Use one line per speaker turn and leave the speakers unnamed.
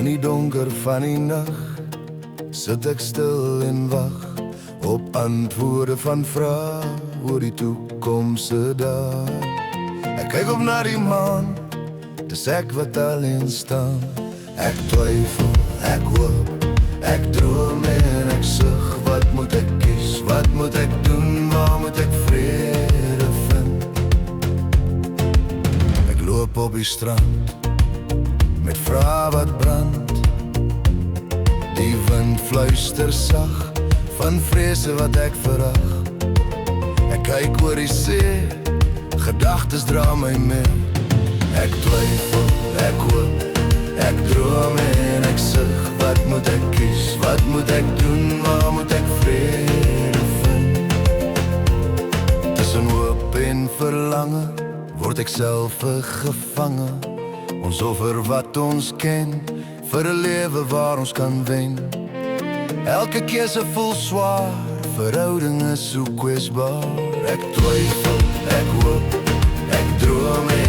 In die donker van die nag sit ek stil en wag op antwoorde van vrae oor die toekomse dag. Ek kyk op na die maan, dis ek wat alleen staan. Ek twyfel, ek hoop, ek droom en ek sug. Wat moet ek kies, wat moet ek doen, waar moet ek vrede vind? Ek loop op die strand met vrae wat brand. Die wind fluister sag van vrese wat ek verag. Ek kyk oor die see, gedagtes dra my mee. Ek twyfel, ek hoop, ek droom en ek sug. Wat moet ek kies, wat moet ek doen, waar moet ek vrede vind? Tussen hoop en verlange word ek self 'n gevange. Ons offer wat ons ken vir 'n lewe waar ons kan wen. Elke keuse voel swaar, verhouding is so kwesbaar. Ek twyfel, ek hoop, ek droom